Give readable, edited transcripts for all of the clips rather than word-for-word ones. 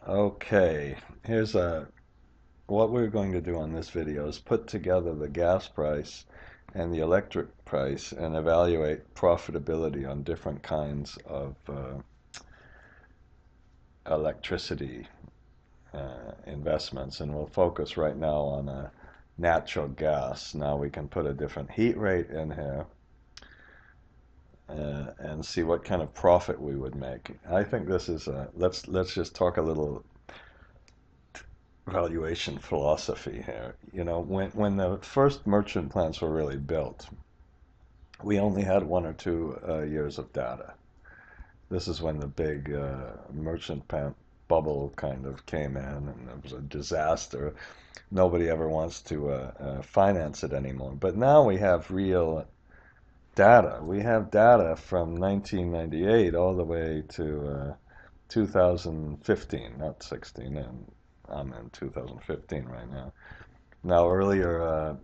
Okay, here's what we're going to do on this video is put together the gas price and the electric price and evaluate profitability on different kinds of electricity investments. And we'll focus right now on natural gas. Now we can put a different heat rate in here and see what kind of profit we would make. I think this is let's just talk a little valuation philosophy here. You know, when the first merchant plants were really built, we only had 1 or 2 years of data. This is when the big merchant plant bubble kind of came in, and it was a disaster. Nobody ever wants to finance it anymore. But now we have real data. We have data from 1998 all the way to 2015, not 16, and I'm in 2015 right now. Now, earlier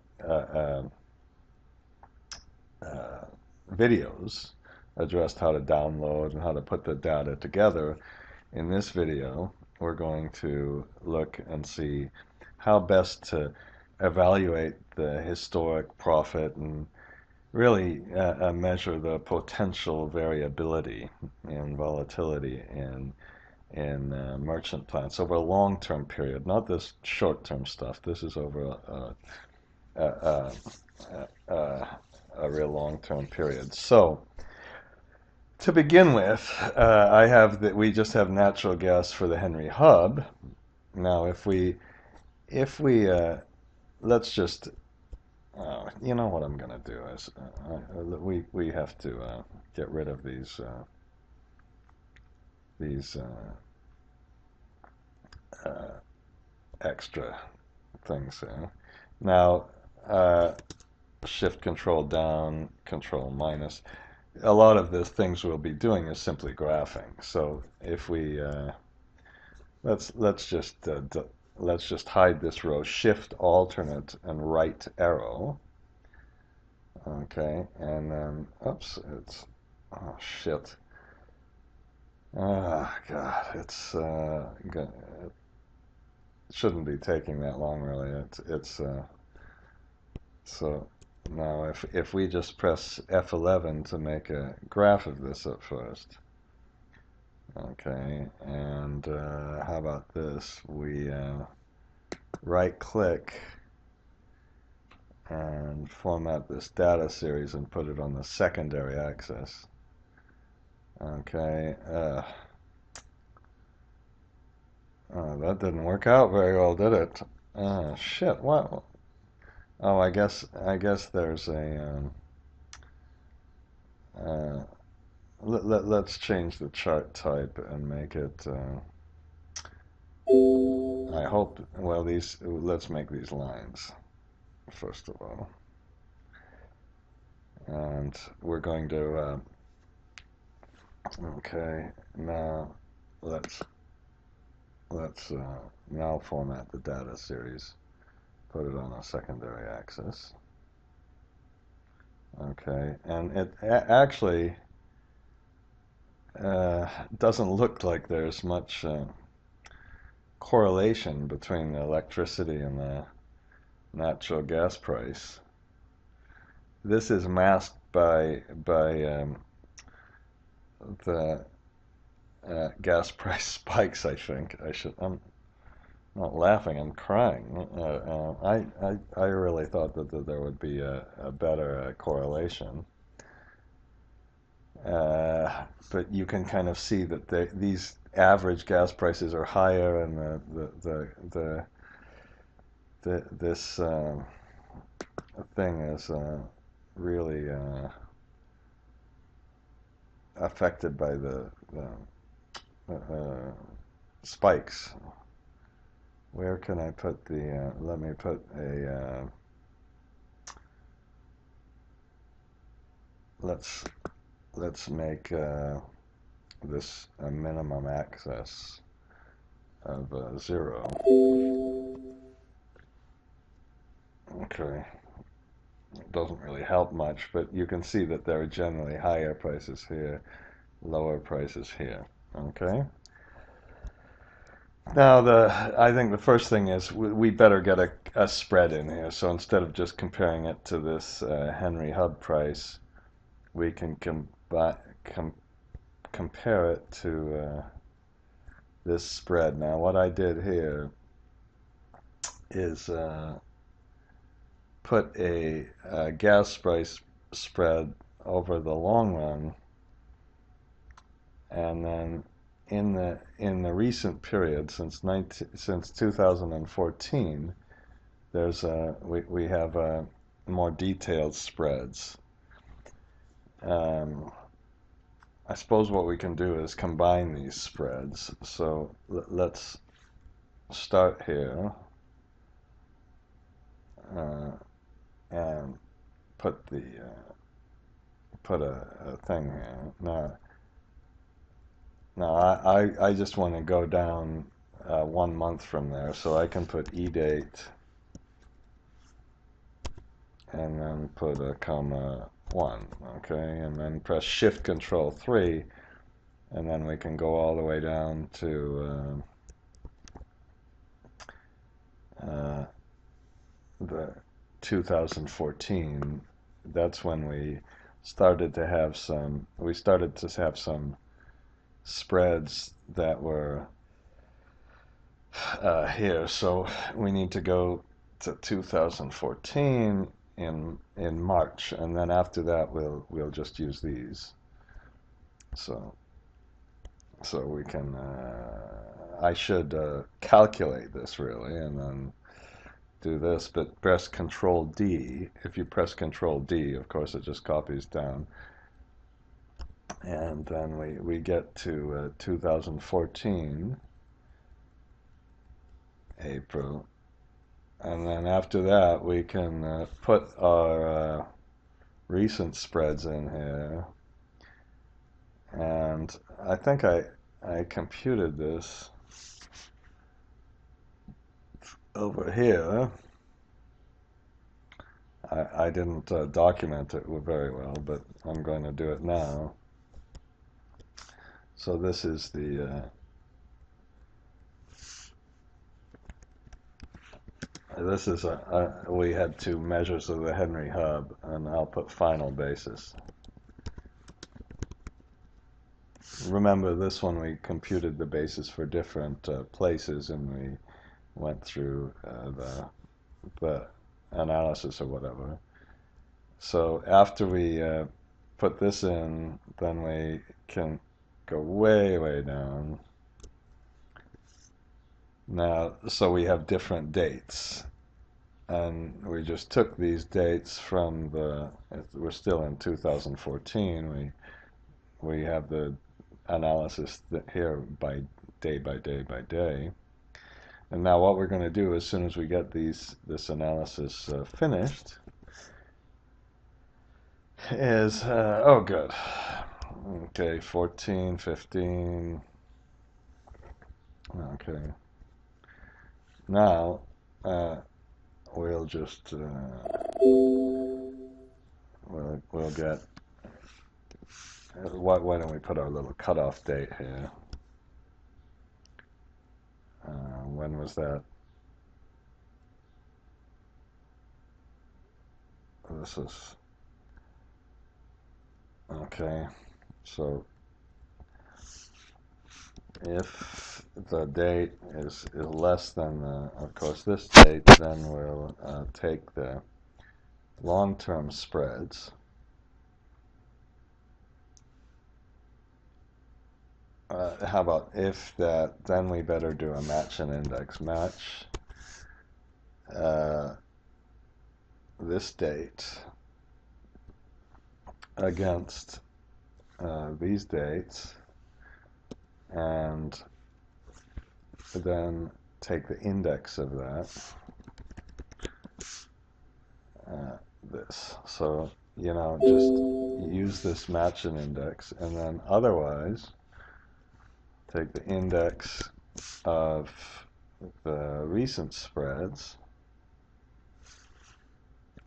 videos addressed how to download and how to put the data together. In this video, we're going to look and see how best to evaluate the historic profit and really measure the potential variability and volatility in merchant plants over a long-term period, not this short-term stuff. This is over a, a, a, a real long-term period. So to begin with, I have that we just have natural gas for the Henry Hub. Now, if we let's just you know what I'm gonna do is we have to get rid of these extra things there. Now, shift control down, control minus. A lot of the things we'll be doing is simply graphing. So if we let's just hide this row. Shift, alternate, and right arrow. Okay, and then oops, it's oh shit. Ah, God, it shouldn't be taking that long, really. It's so now if we just press F11 to make a graph of this at first, okay, and how about this? We right-click and format this data series and put it on the secondary axis. Okay. Oh, that didn't work out very well, did it? Oh, shit. What? Oh, I guess there's a let's change the chart type and make it I hope, well, let's make these lines first of all. And we're going to okay, now let's now format the data series, put it on a secondary axis. Okay, and it actually doesn't look like there's much correlation between the electricity and the natural gas price. This is masked by the gas price spikes. I think I'm not laughing, I'm crying. I really thought that there would be a better correlation. But you can kind of see that these average gas prices are higher, and this thing is really affected by the spikes. Where can I put the? Let me put a. Let's make this a minimum access of 0. Okay, it doesn't really help much, but you can see that there are generally higher prices here, lower prices here. Okay. Now, I think the first thing is we better get a spread in here. So instead of just comparing it to this Henry Hub price, we can compare it to this spread. Now, what I did here is put a gas price spread over the long run, and then in the recent period since 2014, we have more detailed spreads. Um, I suppose what we can do is combine these spreads. So let's start here uh, and put a thing here. Now I just want to go down 1 month from there, so I can put E date and then put a comma 1, okay, and then press Shift Control 3, and then we can go all the way down to the 2014. That's when we started to have some spreads that were here. So we need to go to 2014 in March, and then after that we'll just use these. So we can I should calculate this really, and then do this, but press Control D. If you press Control D, of course, it just copies down, and then we get to 2014 April, and then after that we can put our recent spreads in here, and I think I computed this over here. I didn't document it very well, but I'm going to do it now. So this is we had two measures of the Henry Hub, and I'll put final basis. Remember, this one we computed the basis for different places, and we went through the analysis or whatever. So after we put this in, then we can go way down. Now, so we have different dates, and we just took these dates from we're still in 2014. We have the analysis here by day. And now what we're going to do as soon as we get this analysis finished is, oh good, okay, 14, 15, okay. Now we'll just we'll get why don't we put our little cutoff date here? When was that? This is okay. So if the date is less than of course this date, then we'll take the long-term spreads. How about if that, then we better do a match and index. Match this date against these dates, and then take the index of that, this. So, just use this match and index, and then otherwise take the index of the recent spreads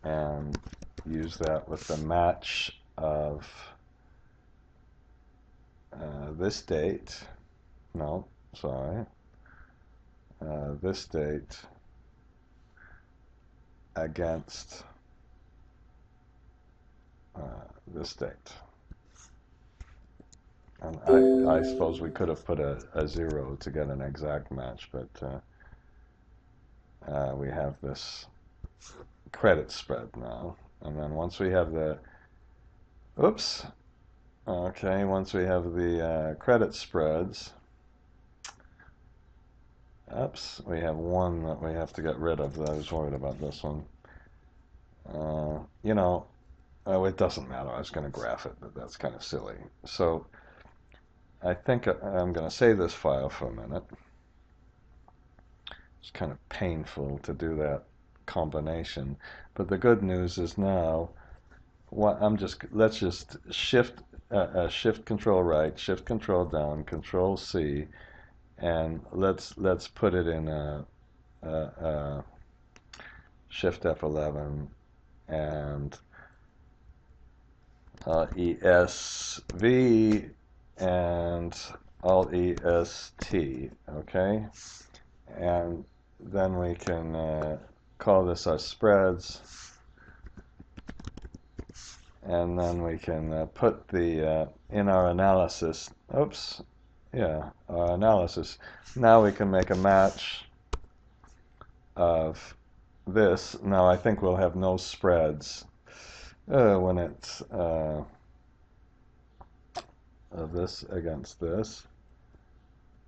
and use that with the match of this date. No, sorry. this date against this date. And I suppose we could have put a 0 to get an exact match, but we have this credit spread now. And then once we have the, oops, okay, once we have the credit spreads, oops, we have one that we have to get rid of. I was worried about this one. You know, it doesn't matter. I was going to graph it, but that's kind of silly. So I think I'm going to save this file for a minute. It's kind of painful to do that combination, but the good news is now let's just shift control right, shift control down, control C, and let's put it in a shift F11 and ESV and Alt EST, okay? And then we can call this our spreads, and then we can put the in our analysis, oops, yeah, our analysis. Now we can make a match of this. Now I think we'll have no spreads when it's this against this.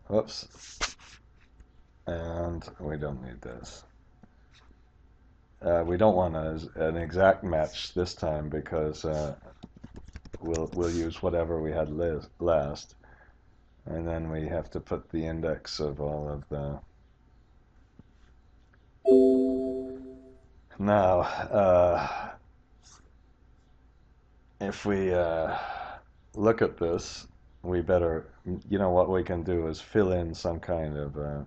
Whoops. And we don't need this. We don't want an exact match this time because we'll use whatever we had last, and then we have to put the index of all of the. Now, if we look at this, we better, you know, what we can do is fill in some kind of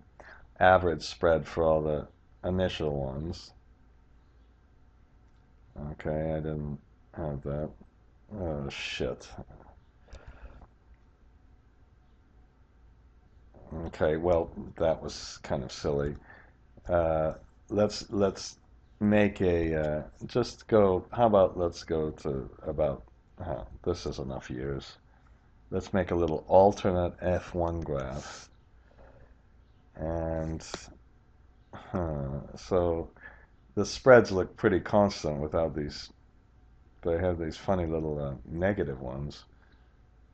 average spread for all the initial ones. Okay, I didn't have that. Oh shit. Okay, well that was kind of silly. Let's make a just go. How about let's go to about this is enough years. Let's make a little alternate F1 graph, and so the spreads look pretty constant without these. They have these funny little negative ones.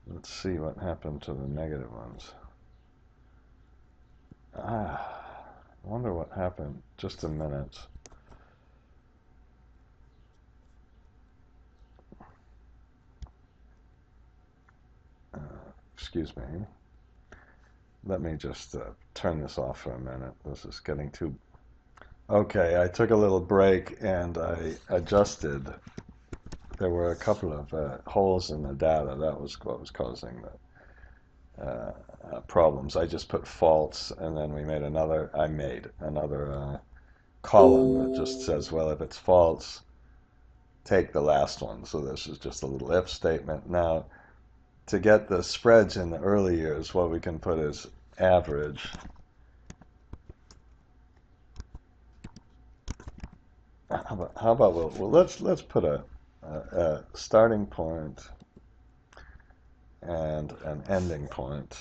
Let's see what happened to the negative ones. I wonder what happened. Just a minute. Excuse me. Let me just turn this off for a minute. This is getting too... Okay, I took a little break and I adjusted. There were a couple of holes in the data. That was what was causing the problems. I just put false, and then I made another column that just says, well, if it's false, take the last one. So this is just a little if statement. Now, to get the spreads in the early years, what we can put is average. How about well let's put a starting point and an ending point.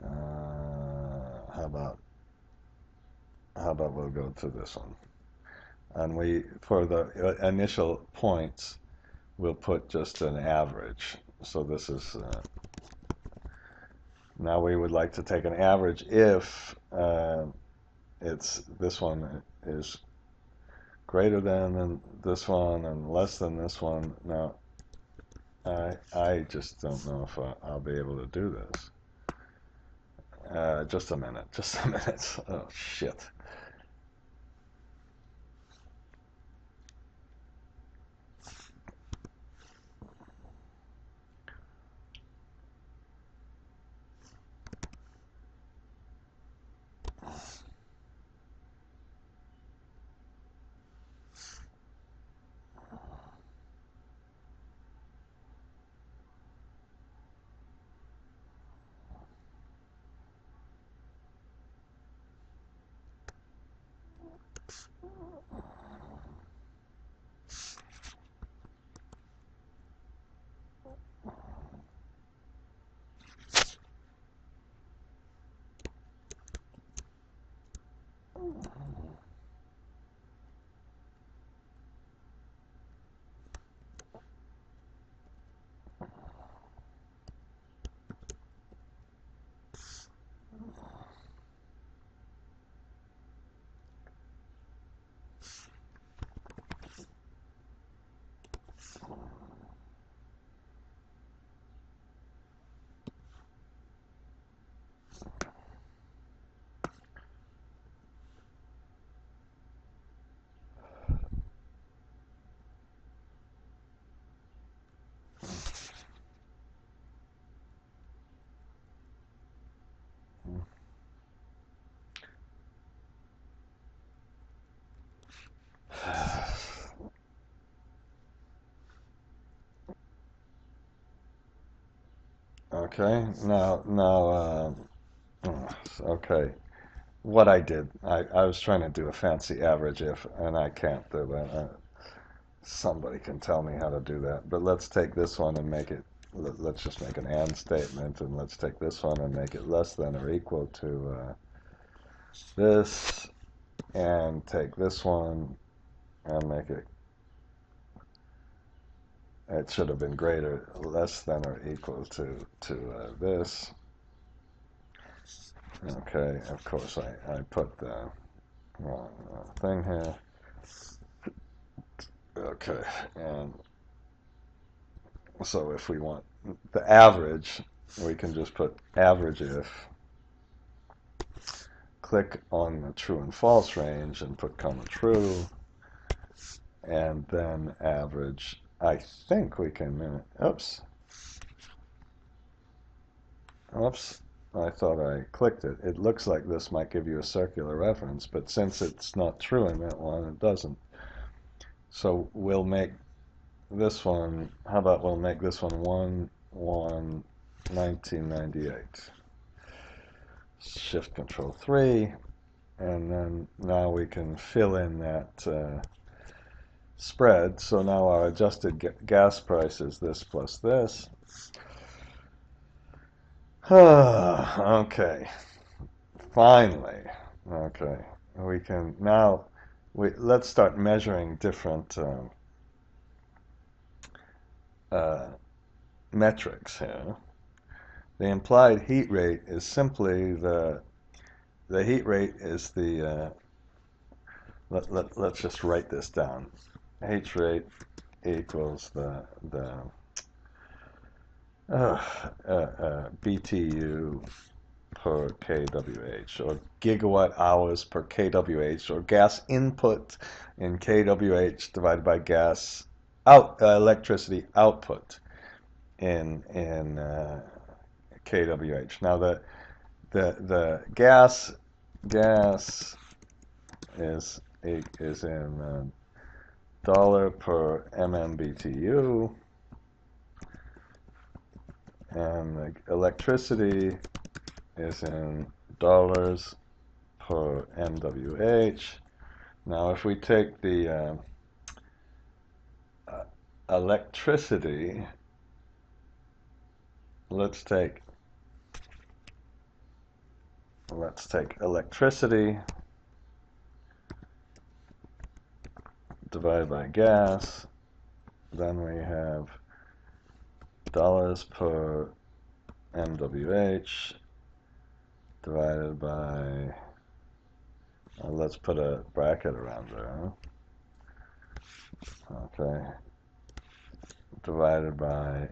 How about we'll go to this one, and for the initial points we'll put just an average. So this is now we would like to take an average if this one is greater than this one and less than this one. Now I just don't know if I'll be able to do this. Just a minute. Oh shit. Okay, okay. What I did, I was trying to do a fancy average if, and I can't do that. Somebody can tell me how to do that. But let's take this one and make it, let's just make an and statement, and let's take this one and make it less than or equal to this, and take this one and make it, it should have been greater, less than or equal to this. Okay, of course I put the wrong thing here. Okay, and so if we want the average, we can just put average if, click on the true and false range and put comma true, and then average. I think we can, oops, I thought I clicked it. It looks like this might give you a circular reference, but since it's not true in that one, it doesn't. So we'll make this one, how about we'll make this one 1/1/1998. Shift Control 3, and then now we can fill in that spread. So now our adjusted gas price is this plus this. Okay, finally. Okay, we can now, let's start measuring different metrics here. The implied heat rate is simply the heat rate is the let's just write this down. Heat rate equals the BTU per kWh, or gigawatt hours per kWh, or gas input in kWh divided by gas electricity output in kWh. Now the gas is in dollar per MMBTU, and the electricity is in dollars per MWH. Now if we take the electricity, let's take electricity divided by gas, then we have dollars per MWH divided by, let's put a bracket around there, okay, divided by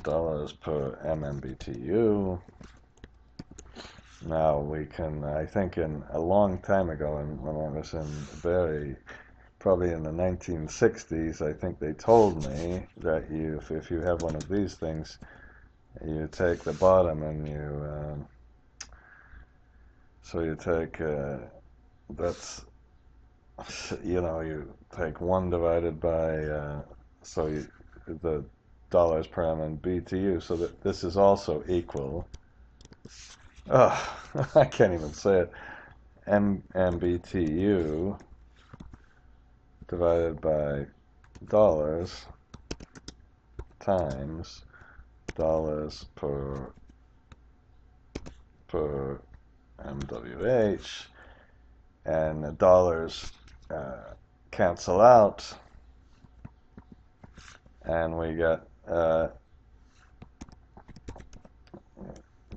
dollars per MMBTU. Now we can, I think in a long time ago, and when I was probably in the 1960s, I think they told me that if you have one of these things, you take the bottom and so you take, that's, you take 1 divided by, the dollars per MMBTU, so that this is also equal, I can't even say it, MMBTU divided by dollars times dollars per MWH, and the dollars cancel out, and we get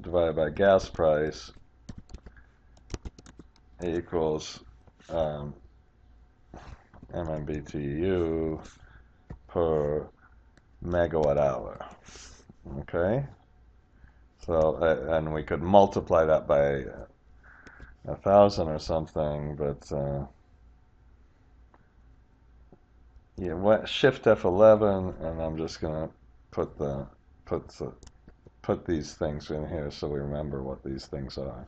divided by gas price equals MMBTU per megawatt hour. Okay, so and we could multiply that by 1,000 or something, but yeah, Shift F11, and I'm just gonna put these things in here so we remember what these things are.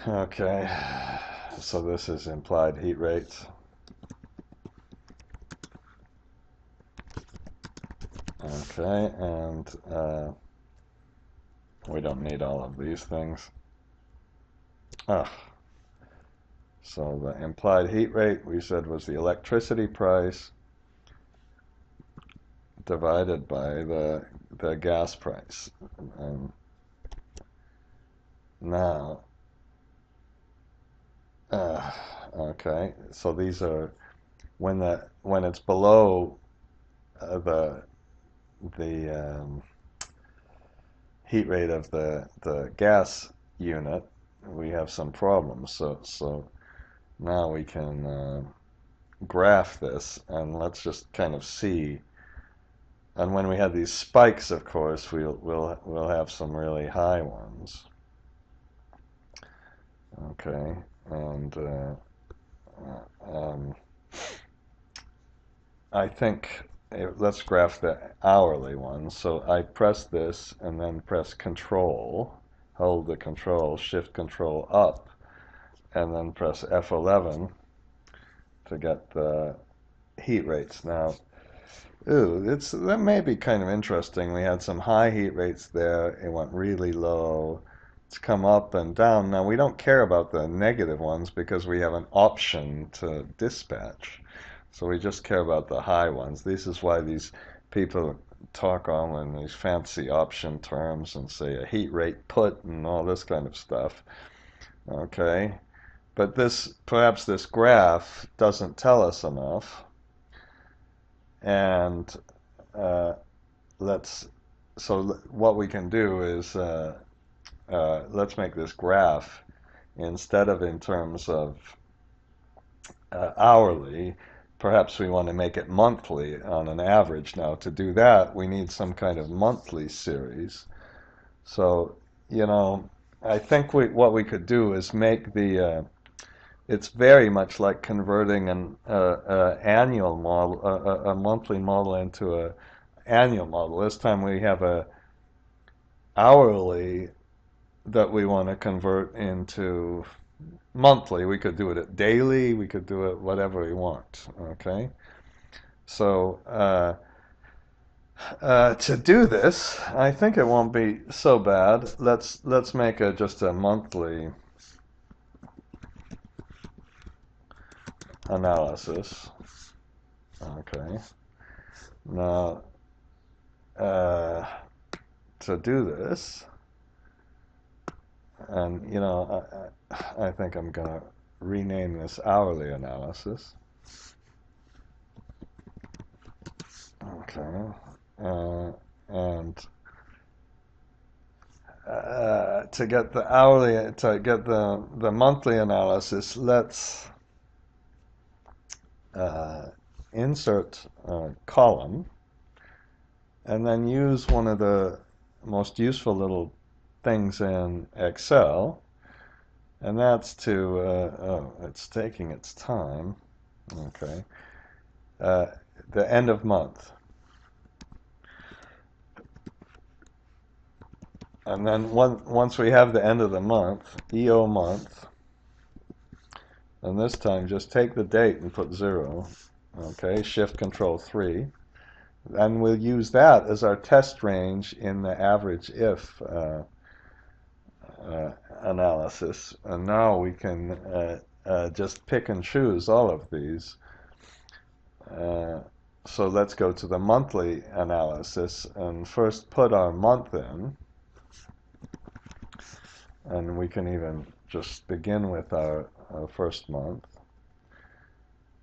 Okay, so this is implied heat rate. Okay, and we don't need all of these things. Ah, so the implied heat rate we said was the electricity price divided by the gas price. And now, uh, okay, so these are when it's below the heat rate of the gas unit, we have some problems. So now we can graph this, and let's just kind of see. And when we have these spikes, of course, we'll have some really high ones. Okay, and um, I think let's graph the hourly one. So I press this and then press Control, hold the Control, Shift Control up, and then press F11 to get the heat rates. Now, ooh, that may be kind of interesting. We had some high heat rates there. It went really low. It's come up and down. Now, we don't care about the negative ones because we have an option to dispatch. So we just care about the high ones. This is why these people talk all in these fancy option terms and say a heat rate put and all this kind of stuff. Okay, but perhaps this graph doesn't tell us enough. And uh, let's so what we can do is let's make this graph instead of in terms of hourly. Perhaps we want to make it monthly on an average. Now, to do that, we need some kind of monthly series. So, you know, I think what we could do is make it's very much like converting an annual model, a monthly model into a annual model. This time we have a hourly that we want to convert into monthly. We could do it at daily. We could do it whatever we want. Okay. So to do this, I think it won't be so bad. Let's make just a monthly analysis. Okay. Now, uh, to do this, and you know, I think I'm gonna rename this hourly analysis. Okay, and to get the monthly analysis, let's insert a column, and then use one of the most useful little things in Excel, and that's to oh, it's taking its time. Okay, the end of month. And then once we have the end of the month, EO month, and this time just take the date and put 0. Okay, Shift Control 3. And we'll use that as our test range in the average if analysis. And now we can just pick and choose all of these. So let's go to the monthly analysis and first put our month in. And we can even just begin with our first month.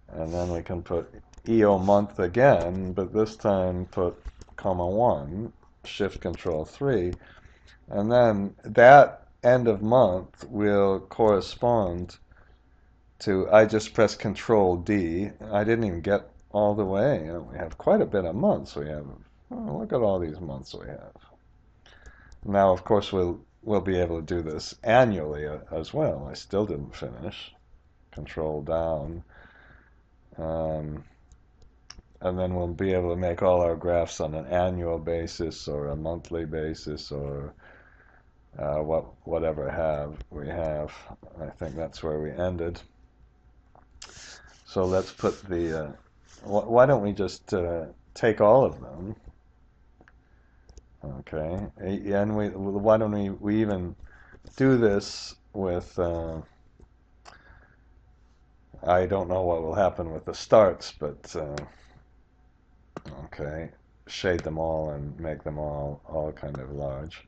And then we can put EO month again, but this time put comma 1, Shift Control 3. And then that end of month will correspond to, I just pressed Control D. I didn't even get all the way. We have quite a bit of months. We have, oh, look at all these months we have. Now, of course, we'll be able to do this annually as well. I still didn't finish. Control down. And then we'll be able to make all our graphs on an annual basis or a monthly basis or whatever we have. I think that's where we ended. So let's put the, why don't we just take all of them Okay, and why don't we even do this with I don't know what will happen with the starts, but okay, shade them all and make them all kind of large,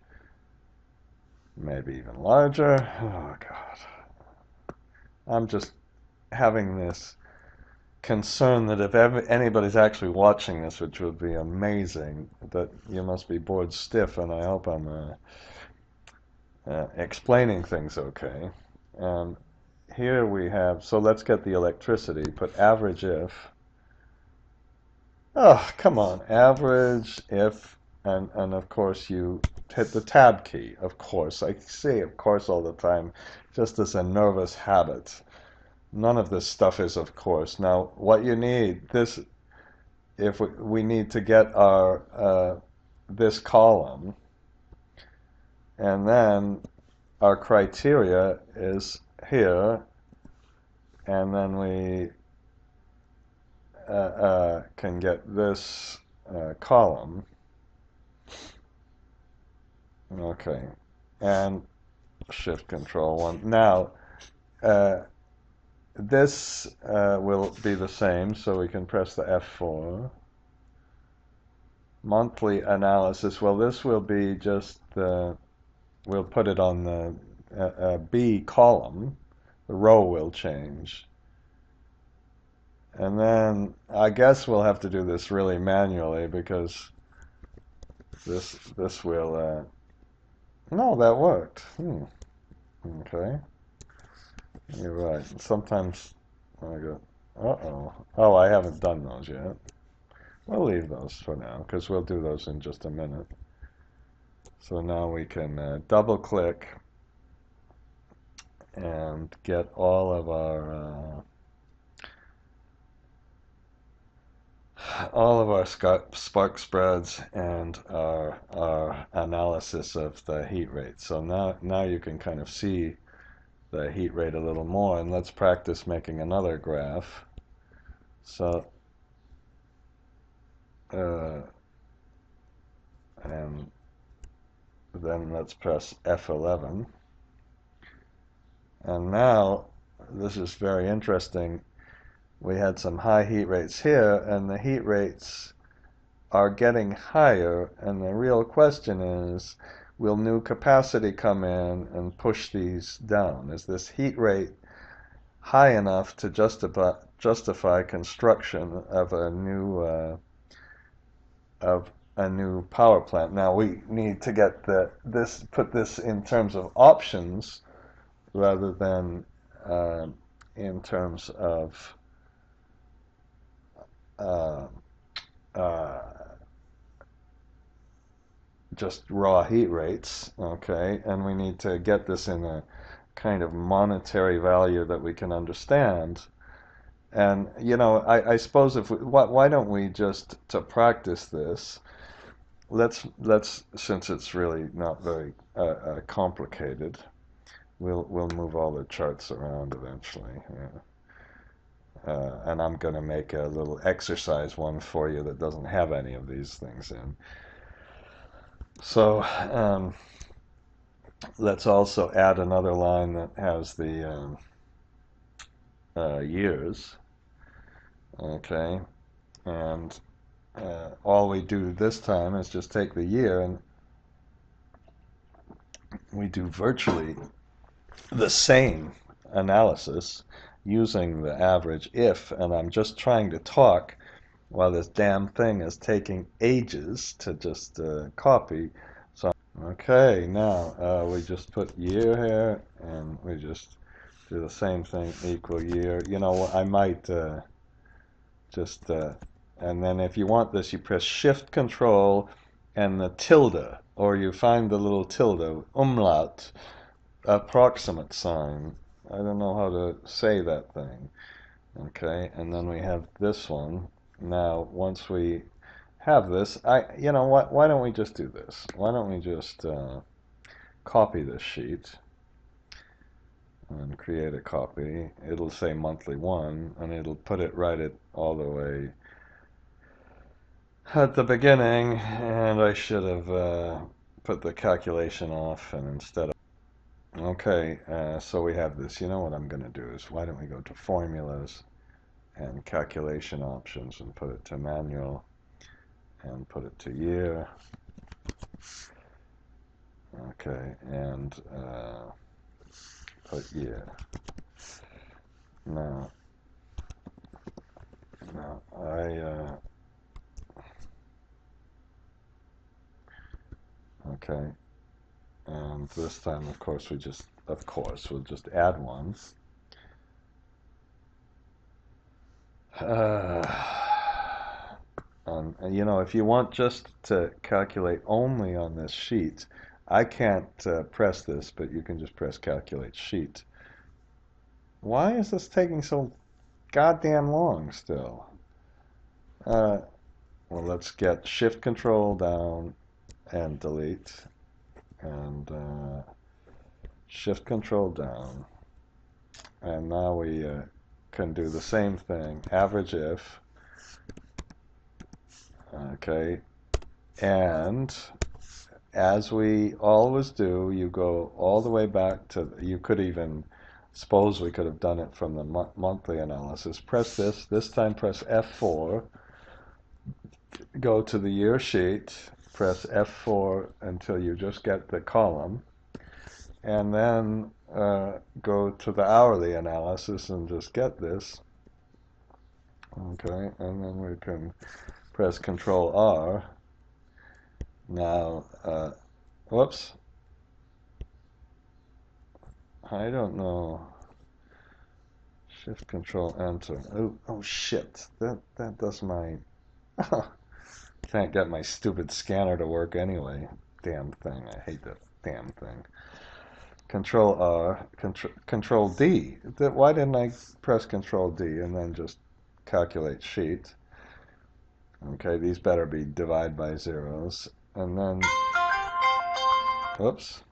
maybe even larger. Oh God, I'm just having this concern that if anybody's actually watching this, which would be amazing, that you must be bored stiff, and I hope I'm explaining things okay. And here we have, so let's get the electricity, put average if. Oh, come on, average if, and of course you hit the tab key, of course. I say of course all the time, just as a nervous habit. None of this stuff is of course. Now, what you need, this, if we need to get our, this column, and then our criteria is here, and then we can get this column. Okay, and shift control 1. Now, uh, this will be the same, so we can press the F4. Monthly analysis, well, this will be just the, we'll put it on the B column. The row will change. And then I guess we'll have to do this really manually because this will no, that worked. Okay, you're right. Sometimes I go, uh-oh. Oh, I haven't done those yet. We'll leave those for now because we'll do those in just a minute. So now we can double click and get all of our spark spreads and our analysis of the heat rate. So now you can kind of see the heat rate a little more, and let's practice making another graph. So and then let's press F11, and now this is very interesting. We had some high heat rates here, and the heat rates are getting higher, and the real question is, will new capacity come in and push these down? Is this heat rate high enough to justify construction of a new power plant? Now we need to get put this in terms of options rather than in terms of uh, uh, just raw heat rates, okay? And we need to get this in a kind of monetary value that we can understand. And you know, I suppose if why don't we just, to practice this, let's since it's really not very complicated, we'll move all the charts around eventually. Yeah. And I'm going to make a little exercise one for you that doesn't have any of these things in. So let's also add another line that has the years. Okay, and all we do this time is just take the year, and we do virtually the same analysis using the average if, and I'm just trying to talk while this damn thing is taking ages to just copy. So, okay, now we just put year here, and we just do the same thing, equal year. You know, I might just, and then if you want this, you press Shift Control and the tilde, or you find the little tilde, umlaut, approximate sign. I don't know how to say that thing. Okay, and then we have this one. Now, once we have this, you know what, why don't we just do this? Why don't we just copy this sheet and create a copy. It'll say monthly 1, and it'll put it right at all the way at the beginning, and I should have put the calculation off, and instead of okay, so we have this. You know what I'm going to do is, why don't we go to formulas and calculation options and put it to manual and put it to year. Okay, and put year. Now okay, and this time, of course, we'll just add one. You know, if you want just to calculate only on this sheet, I can't press this, but you can just press calculate sheet. Why is this taking so goddamn long still? Well, let's get shift control down and delete, and shift control down, and now we can do the same thing, average if, okay, and as we always do, you go all the way back to, you could even, suppose we could have done it from the monthly analysis. Press this time press F4, go to the year sheet, press F4 until you just get the column, and then go to the hourly analysis and just get this. Okay, and then we can press Control R. Now, whoops, I don't know. Shift Control Enter. Oh shit! That does my. Can't get my stupid scanner to work anyway. Damn thing! I hate that damn thing. Control R, Control D. Why didn't I press Control D and then just calculate sheet? Okay, these better be divide by zeros, and then, oops,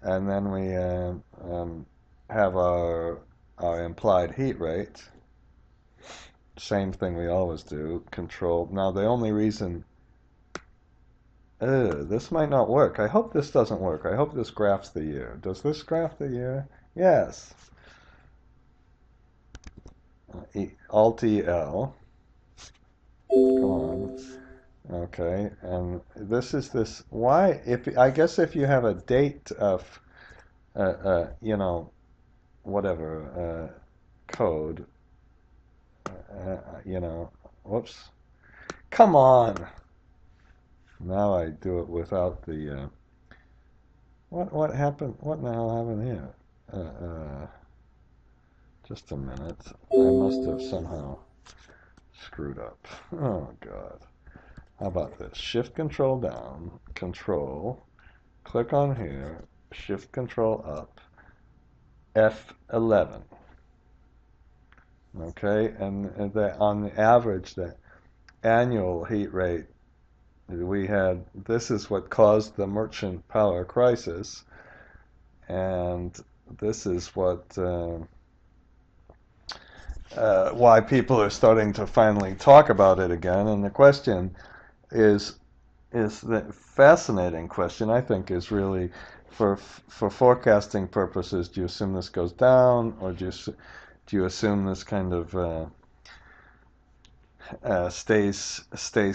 and then we have our implied heat rate. Same thing we always do. Control. Now the only reason, this might not work. I hope this doesn't work. I hope this graphs the year. Does this graph the year? Yes. Alt-L. Come on. Okay, and this is this. Why? I guess if you have a date of, you know, whatever code, you know, whoops. Come on. Now I do it without the. What happened? What the hell happened here? Just a minute. I must have somehow screwed up. Oh God. How about this? Shift Control down, Control, click on here, Shift Control up, F11. Okay, and on the average, the annual heat rate we had, this is what caused the merchant power crisis, and this is what why people are starting to finally talk about it again. And the question is the fascinating question, I think, is really for forecasting purposes, do you assume this goes down, or do you assume this kind of stays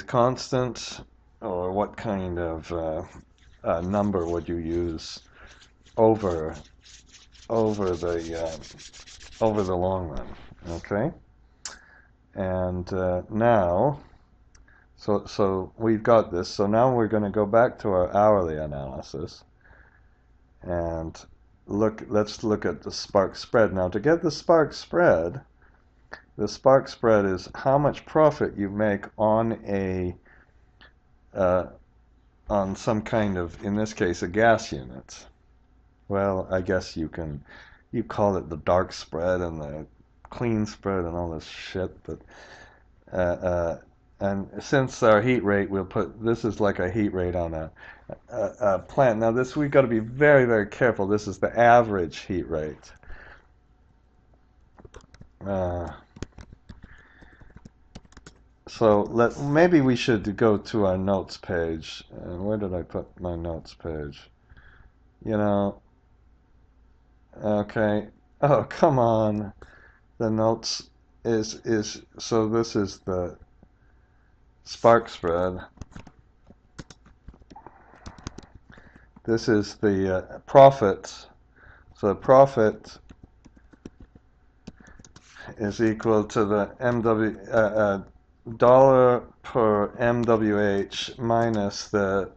constant, or what kind of number would you use over the long run? Okay, and now. So we've got this. So now we're going to go back to our hourly analysis and let's look at the spark spread. Now to get the spark spread is how much profit you make on on some kind of, in this case, a gas unit. Well, I guess you call it the dark spread and the clean spread and all this shit, but and since our heat rate, we'll put, this is like a heat rate on a plant. Now this, we've got to be very, very careful. This is the average heat rate. So maybe we should go to our notes page. Where did I put my notes page? You know, okay. Oh, come on. The notes is so this is the spark spread. This is the profit. So the profit is equal to the dollar per MWH minus the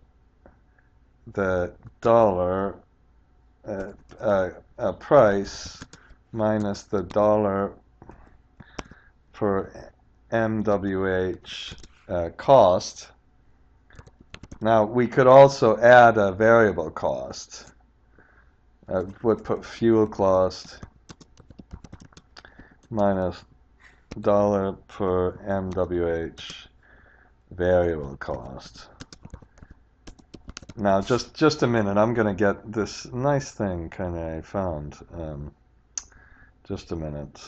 dollar price minus the dollar per MWH cost. Now we could also add a variable cost. I would put fuel cost minus dollar per MWH variable cost. Now just a minute, I'm gonna get this nice thing kinda I found. Just a minute.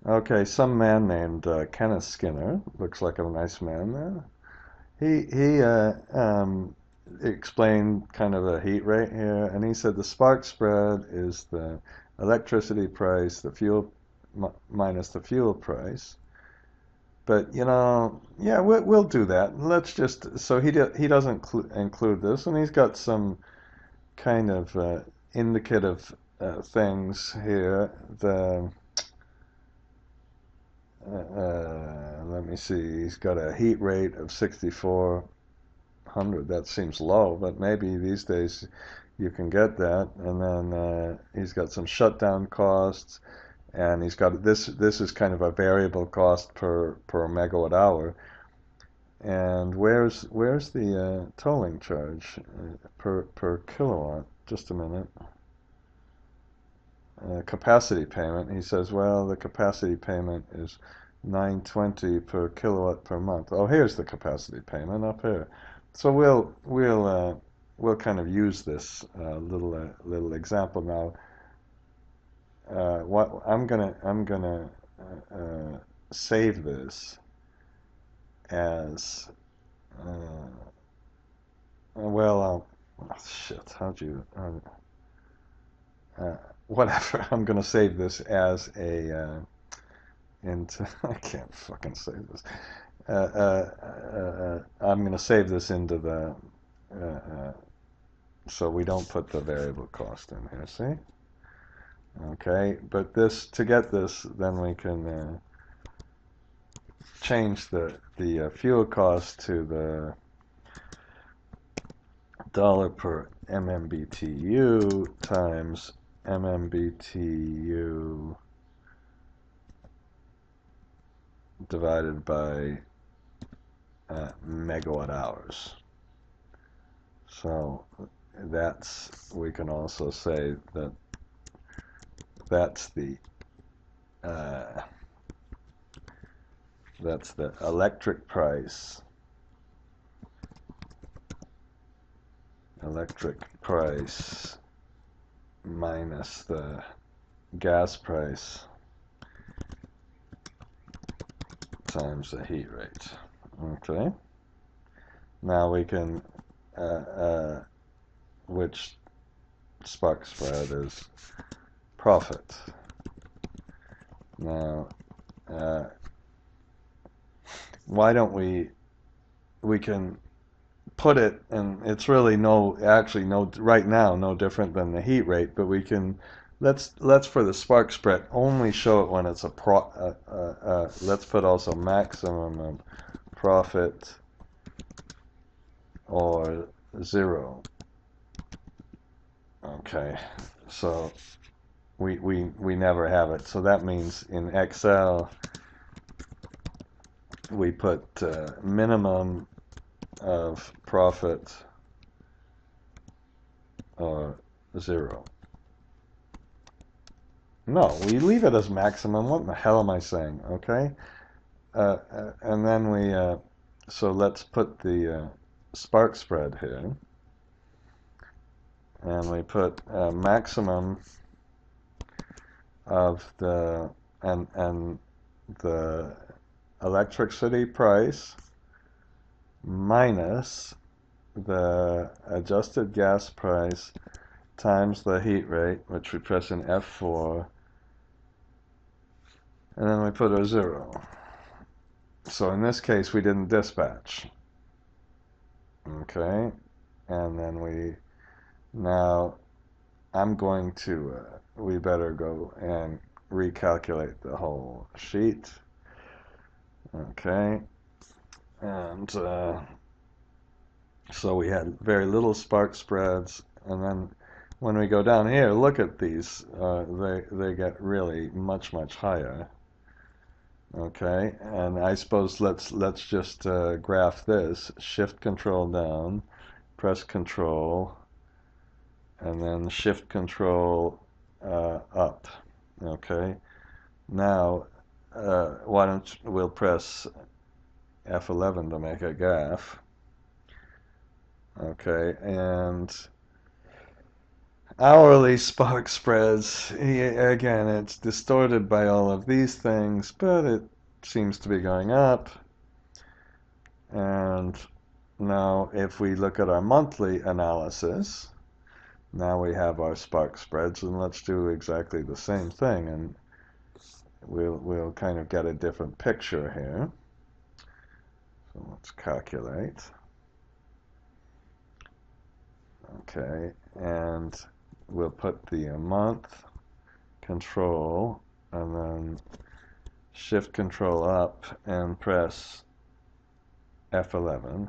Okay, some man named Kenneth Skinner, looks like a nice man there. He explained kind of a heat rate here, and he said the spark spread is the electricity price, the fuel minus the fuel price. But yeah, we'll do that. Let's just so he doesn't include this, and he's got some kind of indicative things here. The let me see. He's got a heat rate of 6,400. That seems low, but maybe these days you can get that. And then he's got some shutdown costs, and he's got this. This is kind of a variable cost per megawatt hour. And where's the tolling charge per kilowatt? Just a minute. Capacity payment. He says, well, the capacity payment is $9.20 per kilowatt per month. Oh, here's the capacity payment up here. So we'll kind of use this little example now. What I'm gonna save this as well. Oh, shit. How'd you? Whatever. I'm gonna save this as a into. I can't fucking save this. I'm gonna save this into the. So we don't put the variable cost in here. See? Okay, but this to get this, then we can change the fuel cost to the dollar per MMBTU times MMBTU divided by megawatt hours. So we can also say that that's the electric price minus the gas price times the heat rate. Okay. Now we can which spark spread is profit. Now why don't we can put it, and it's really right now no different than the heat rate, but we can let's for the spark spread only show it when it's let's put also maximum of profit or zero. Okay, so we never have it, so that means in Excel we put minimum of profit or zero. No, we leave it as maximum. What the hell am I saying? Okay, and then so let's put the spark spread here, and we put maximum of the and the electricity price minus the adjusted gas price times the heat rate, which we press in F4, and then we put a 0. So in this case, we didn't dispatch. Okay, and then now I'm going to, we better go and recalculate the whole sheet. Okay, and so we had very little spark spreads, and then when we go down here, look at these. They get really much higher. Okay, and I suppose let's just graph this. Shift Control down, press Control, and then Shift Control up. Okay, now why don't we'll press F11 to make a graph. Okay, and hourly spark spreads, again, it's distorted by all of these things, but it seems to be going up. And now if we look at our monthly analysis, now we have our spark spreads, and let's do exactly the same thing, and we'll kind of get a different picture here. So let's calculate. Okay, and we'll put the month, Control, and then Shift Control up and press F11.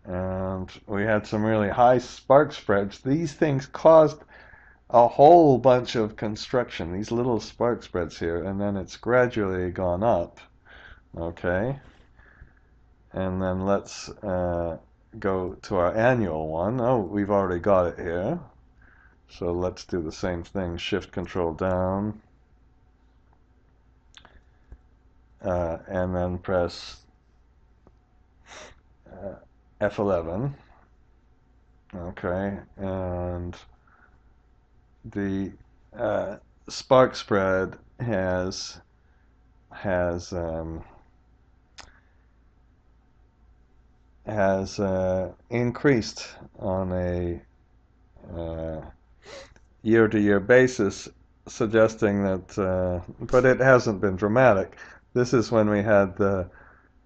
And we had some really high spark spreads. These things caused a whole bunch of construction, these little spark spreads here, and then it's gradually gone up. Okay, and then let's go to our annual one. Oh, we've already got it here. So let's do the same thing. Shift Control down. And then press F11. Okay, and the spark spread has increased on a year-to-year basis, suggesting that, but it hasn't been dramatic. This is when we had the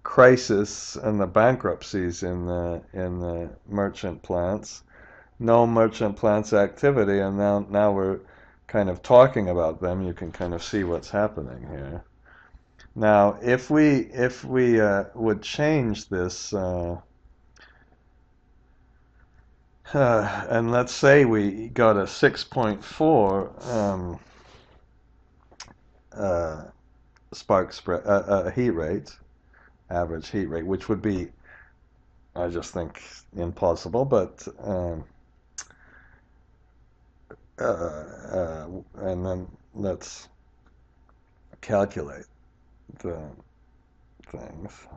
crisis and the bankruptcies in the merchant plants. No merchant plants activity, and now we're kind of talking about them. You can kind of see what's happening here. Now, if we would change this, and let's say we got a 6.4 spark spread, heat rate, average heat rate, which would be, I just think, impossible, but and then let's calculate the things.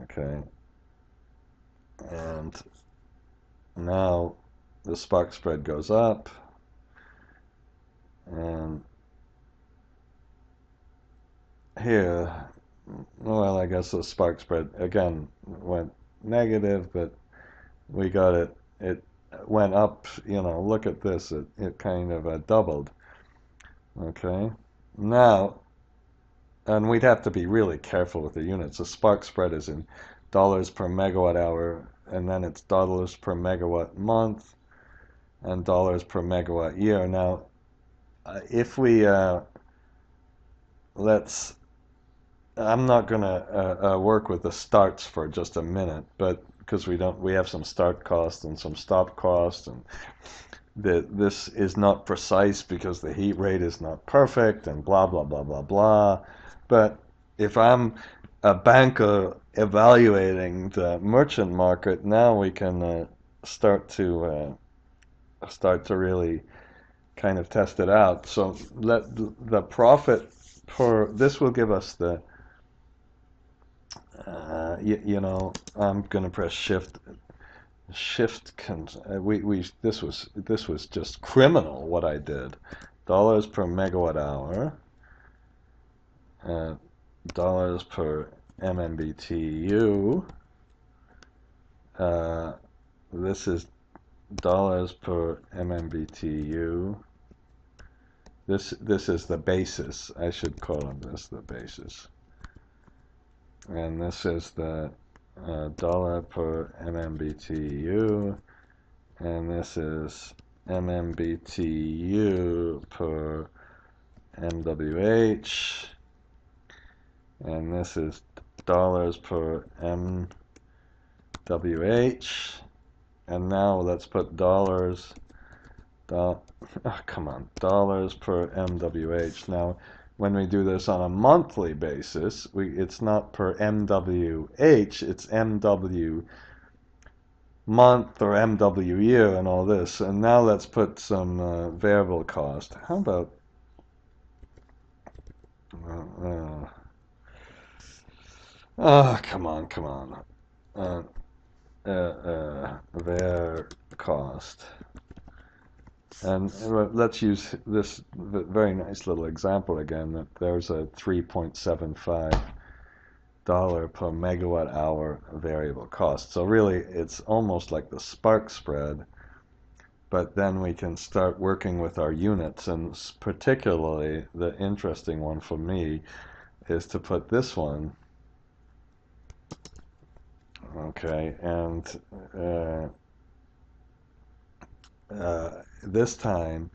Okay, and now the spark spread goes up, and here, well, I guess the spark spread again went negative, but we got it. It went up. You know, look at this. It kind of doubled. Okay, now, and we'd have to be really careful with the units. The spark spread is in dollars per megawatt hour, and then it's dollars per megawatt month, and dollars per megawatt year. Now, if we I'm not going to work with the starts for just a minute, but because we have some start cost and some stop cost, and this is not precise because the heat rate is not perfect, and blah blah blah blah blah. But if I'm a banker evaluating the merchant market, now we can start to really kind of test it out. So the profit per this will give us the I'm gonna press shift. This was just criminal what I did. Dollars per megawatt hour, dollars per MMBTU. This is dollars per MMBTU. This is the basis. I should call this the basis. And this is the dollar per MMBTU, and this is MMBTU per MWH, and this is dollars per MWH. And now let's put dollars, come on, dollars per MWH. Now, when we do this on a monthly basis, it's not per MWH, it's MW month or MW year and all this. And now let's put some variable cost. How about come on. Var cost. And let's use this very nice little example again, that there's a $3.75 per megawatt hour variable cost. So really it's almost like the spark spread, but then we can start working with our units, and particularly the interesting one for me is to put this one, okay, and this time,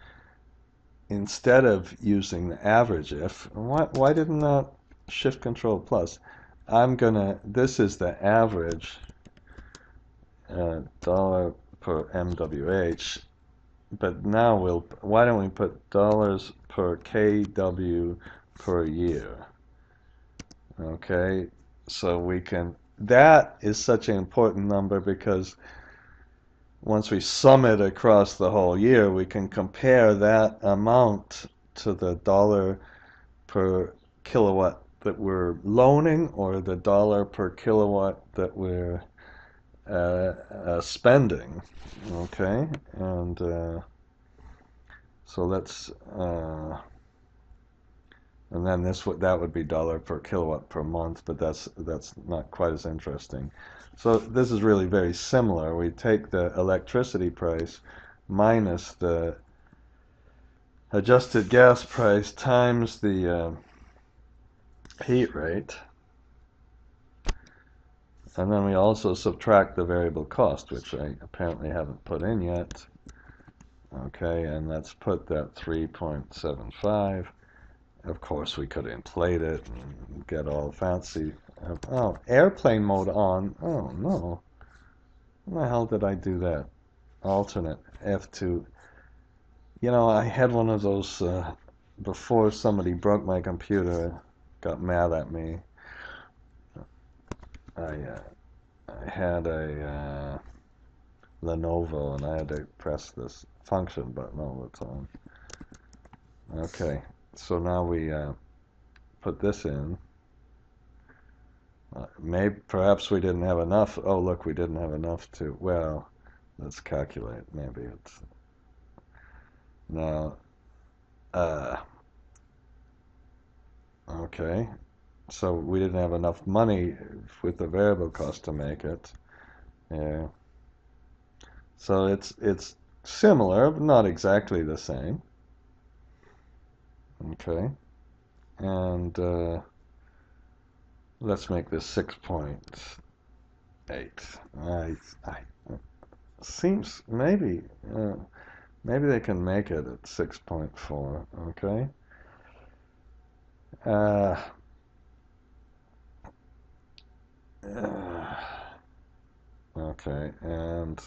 instead of using the average if, why didn't that shift control plus? This is the average dollar per MWH, but now why don't we put dollars per KW per year? Okay, so that is such an important number, because once we sum it across the whole year, we can compare that amount to the dollar per kilowatt that we're loaning, or the dollar per kilowatt that we're spending. Okay, and so let's and then that would be dollar per kilowatt per month, but that's not quite as interesting. So this is really very similar. We take the electricity price minus the adjusted gas price times the heat rate, and then we also subtract the variable cost, which I apparently haven't put in yet. Okay, and let's put that 3.75. Of course, we could inflate it and get all fancy. Oh, airplane mode on. Oh, no. When the hell did I do that? Alternate F2. You know, I had one of those before somebody broke my computer, got mad at me. I had a Lenovo, and I had to press this function button all the time. Okay. So now we put this in. Perhaps we didn't have enough. Oh, look, we didn't have enough to. Well, let's calculate. Maybe it's now. Okay, so we didn't have enough money with the variable cost to make it. Yeah. So it's similar, but not exactly the same. Okay, and let's make this 6.8. Seems maybe they can make it at 6.4. Okay. Okay, and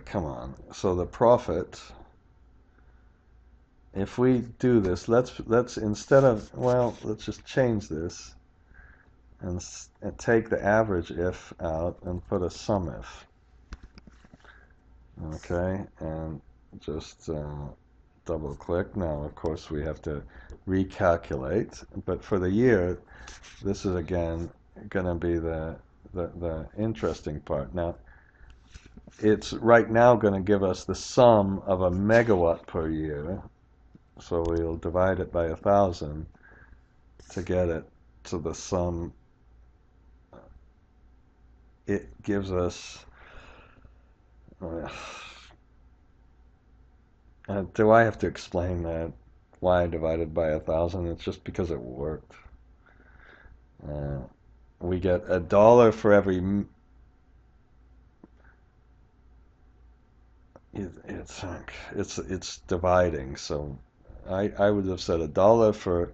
come on. So the profit, if we do this, let's instead of, well, let's just change this and take the average if out and put a sum if. Okay, and just double click. Now, of course, we have to recalculate, but for the year, this is again going to be the interesting part. Now, it's right now going to give us the sum of a megawatt per year, So we'll divide it by 1,000 to get it to the sum. It gives us, do I have to explain that? Why I divided by 1,000? It's just because it worked. Uh, we get $1 for every. It's dividing. So I would have said $1 for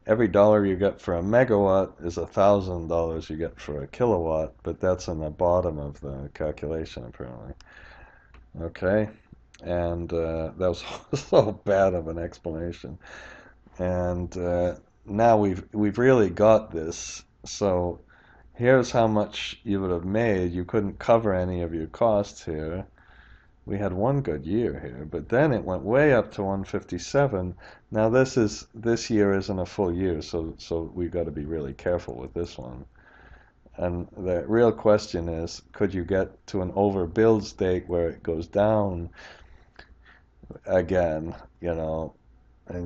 every dollar you get for a megawatt is $1,000 you get for a kilowatt, but that's on the bottom of the calculation apparently. Okay, and that was so bad of an explanation. And now we've really got this. So here's how much you would have made. You couldn't cover any of your costs here. We had one good year here, but then it went way up to 157. Now this year isn't a full year, so we've got to be really careful with this one. And the real question is, could you get to an overbuild state where it goes down again, and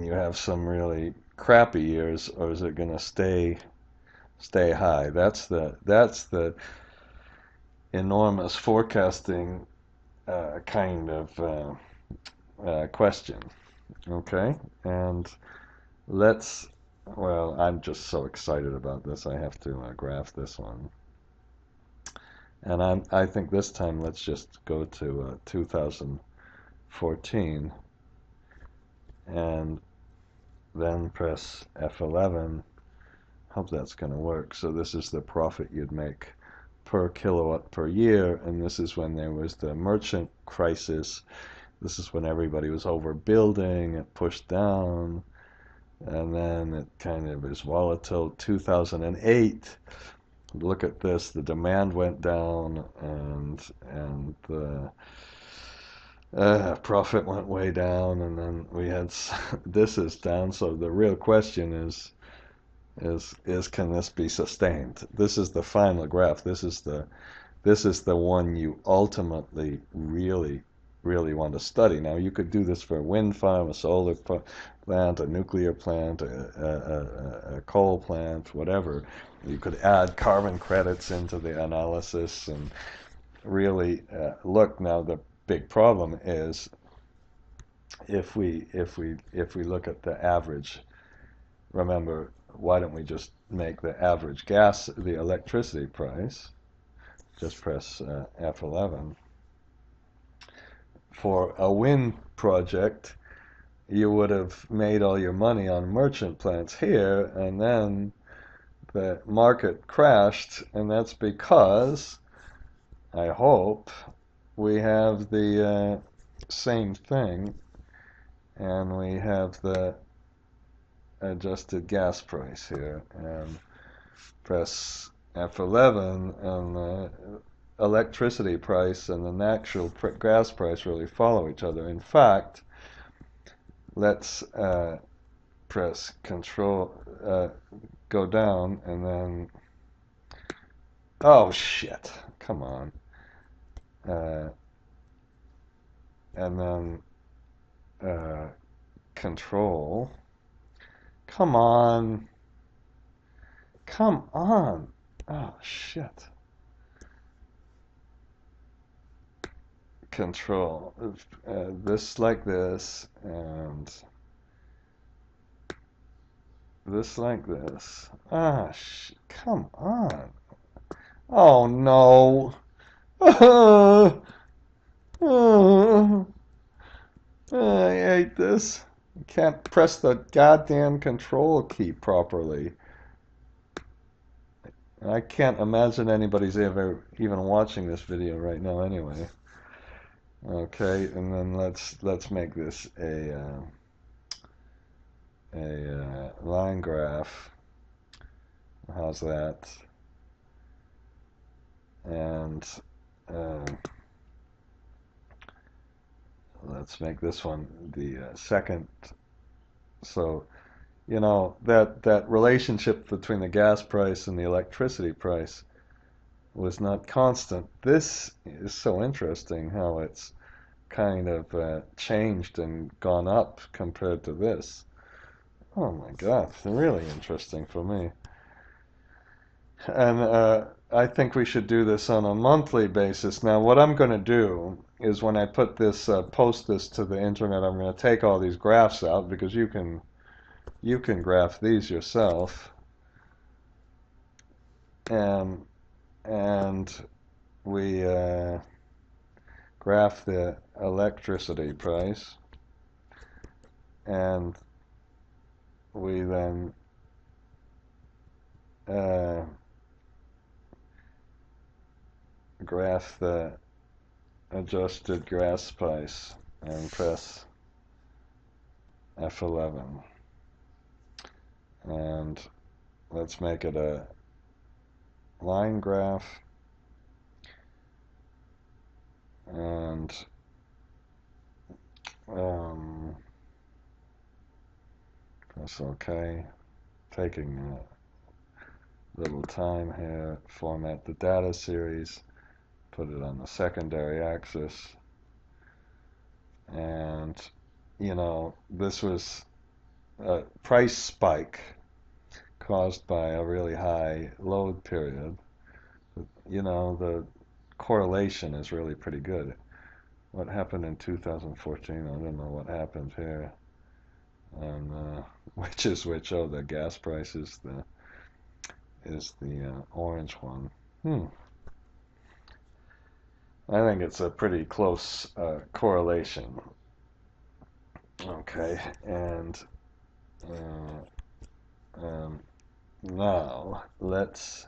you have some really crappy years, or is it going to stay high? That's the enormous forecasting kind of question. Okay, and well, I'm just so excited about this. I have to graph this one, and I think this time let's just go to 2014, and then press F11. Hope that's going to work. So this is the profit you'd make per kilowatt per year, and this is when there was the merchant crisis. This is when everybody was overbuilding, it pushed down, and then it kind of is volatile. 2008, look at this, the demand went down, and the profit went way down, and then we had this is down. So the real question is can this be sustained? This is the final graph. This is the one you ultimately really want to study. Now you could do this for a wind farm, a solar plant, a nuclear plant, a coal plant, whatever. You could add carbon credits into the analysis and really look. Now the big problem is if we look at the average. Remember, why don't we just make the average the electricity price, just press F11. For a wind project, you would have made all your money on merchant plants here, and then the market crashed, and that's because, I hope, we have the same thing, and we have the adjusted gas price here, and press F11, and the electricity price and the natural gas price really follow each other. In fact, let's press Control, go down, and then, oh shit, come on, and then Control. Come on. Come on. Oh, shit. Control. This like this, and this like this. Ah, come on. Oh, no. I hate this. I can't press the goddamn control key properly. I can't imagine anybody's ever even watching this video right now anyway. Okay, and then let's make this a line graph. How's that? And let's make this one the second. So, that relationship between the gas price and the electricity price was not constant. This is so interesting how it's kind of changed and gone up compared to this. Oh my God, really interesting for me. And I think we should do this on a monthly basis. Now, what I'm going to do is when I put this, post this to the internet, I'm going to take all these graphs out because you can graph these yourself. And we graph the electricity price, and we then graph the adjusted gas price and press F11. And let's make it a line graph, and press OK. Taking a little time here, format the data series, put it on the secondary axis, and you know, this was a price spike caused by a really high load period. You know, the correlation is really pretty good. What happened in 2014? I don't know what happened here. And which is which? Oh, the gas price is the orange one. I think it's a pretty close correlation. Okay, and now let's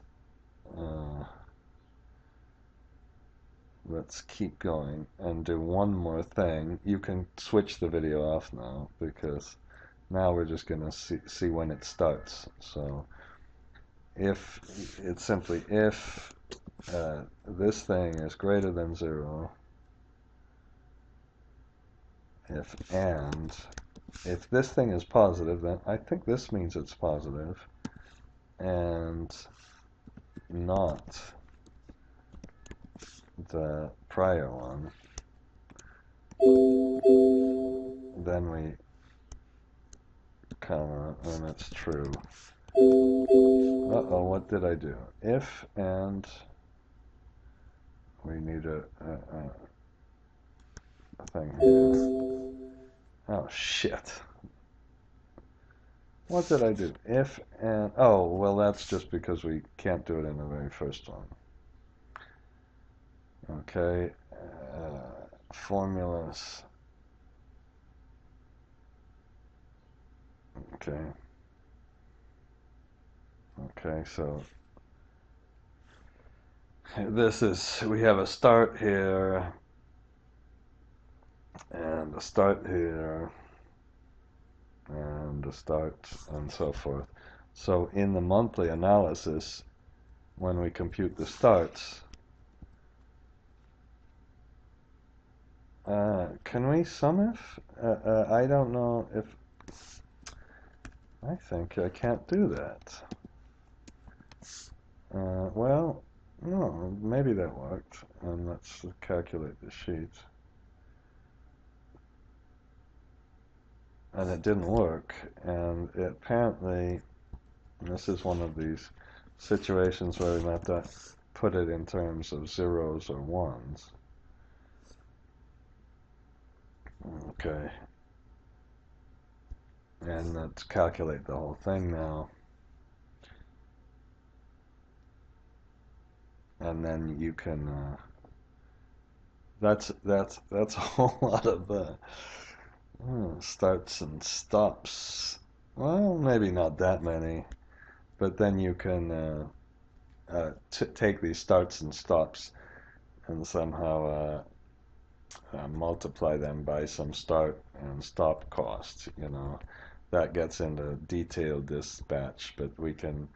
keep going and do one more thing. You can switch the video off now because now we're just going to see when it starts. So if it's simply if this thing is greater than 0, if this thing is positive, then I think this means it's positive and not the prior one, then we comma, and it's true. Uh-oh, what did I do? If, and we need a thing here. Oh, shit. What did I do? If, and, oh, well, that's just because we can't do it in the very first one. Okay, formulas. Okay. Okay, so this is, we have a start here, and a start here, and a start, and so forth. So in the monthly analysis, when we compute the starts, can we sum if? I don't know if, I think I can't do that. Well, no, maybe that worked. And let's calculate the sheet. And it didn't work. And it apparently, this is one of these situations where we have to put it in terms of zeros or ones. Okay. And let's calculate the whole thing now. And then you can, that's a whole lot of starts and stops. Well, maybe not that many, but then you can take these starts and stops and somehow multiply them by some start and stop costs. You know, that gets into detailed dispatch, but we can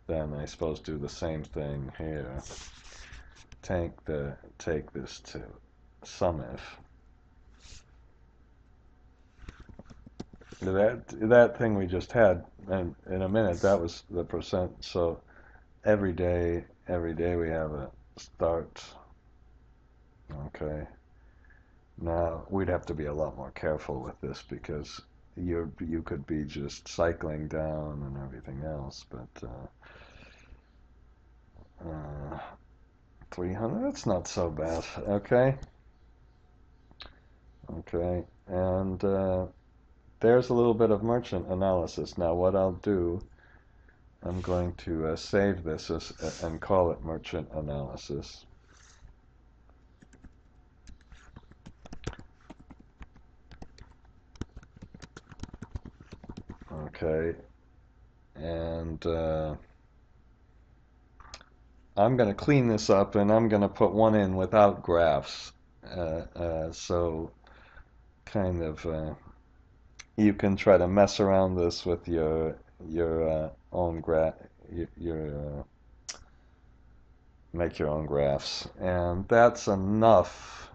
then, I suppose, do the same thing here. Take this to SUMIF. That thing we just had, and in a minute, that was the percent. So every day we have a start. Okay. Now, we'd have to be a lot more careful with this because you could be just cycling down and everything else, but 300, that's not so bad. Okay, okay, and there's a little bit of merchant analysis. Now, what I'll do, I'm going to save this and call it merchant analysis. Okay, and I'm going to clean this up and I'm going to put one in without graphs. So kind of you can try to mess around this with your own graph, your make your own graphs, and that's enough